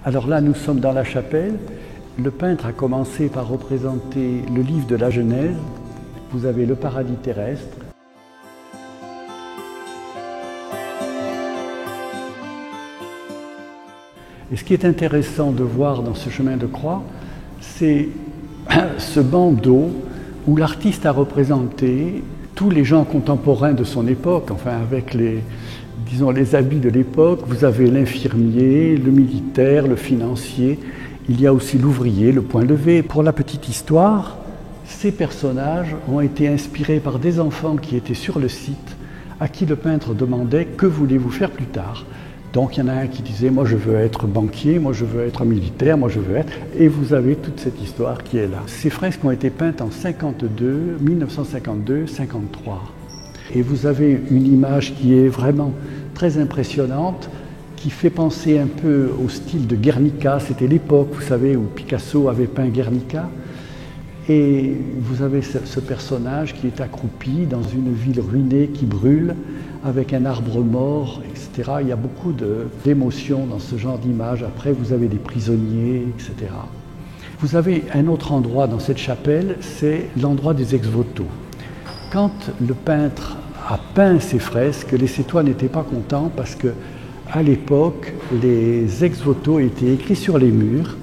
Alors là, nous sommes dans la chapelle. Le peintre a commencé par représenter le livre de la Genèse. Vous avez le paradis terrestre. Et ce qui est intéressant de voir dans ce chemin de croix, c'est ce bandeau où l'artiste a représenté tous les gens contemporains de son époque, enfin avec les habits de l'époque. Vous avez l'infirmier, le militaire, le financier, il y a aussi l'ouvrier, le point levé. Pour la petite histoire, ces personnages ont été inspirés par des enfants qui étaient sur le site, à qui le peintre demandait « Que voulez-vous faire plus tard ?» Donc il y en a un qui disait « Moi je veux être banquier, moi je veux être militaire, moi je veux être… » Et vous avez toute cette histoire qui est là. Ces fresques ont été peintes en 1952, 53. Et vous avez une image qui est vraiment très impressionnante, qui fait penser un peu au style de Guernica. C'était l'époque, vous savez, où Picasso avait peint Guernica. Et vous avez ce personnage qui est accroupi dans une ville ruinée qui brûle, avec un arbre mort, etc. Il y a beaucoup d'émotions dans ce genre d'image. Après, vous avez des prisonniers, etc. Vous avez un autre endroit dans cette chapelle, c'est l'endroit des ex-voto. Quand le peintre a peint ces fresques, les Sétois n'étaient pas contents parce que, à l'époque, les ex-voto étaient écrits sur les murs.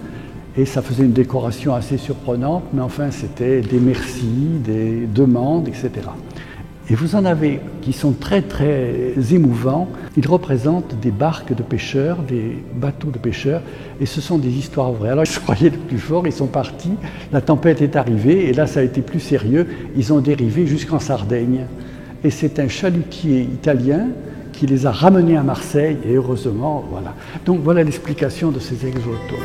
Et ça faisait une décoration assez surprenante, mais enfin c'était des merci, des demandes, etc. Et vous en avez qui sont très très émouvants. Ils représentent des barques de pêcheurs, des bateaux de pêcheurs, et ce sont des histoires vraies. Alors je croyais le plus fort, ils sont partis, la tempête est arrivée, et là ça a été plus sérieux, ils ont dérivé jusqu'en Sardaigne. Et c'est un chalutier italien qui les a ramenés à Marseille, et heureusement, voilà. Donc voilà l'explication de ces ex-voto.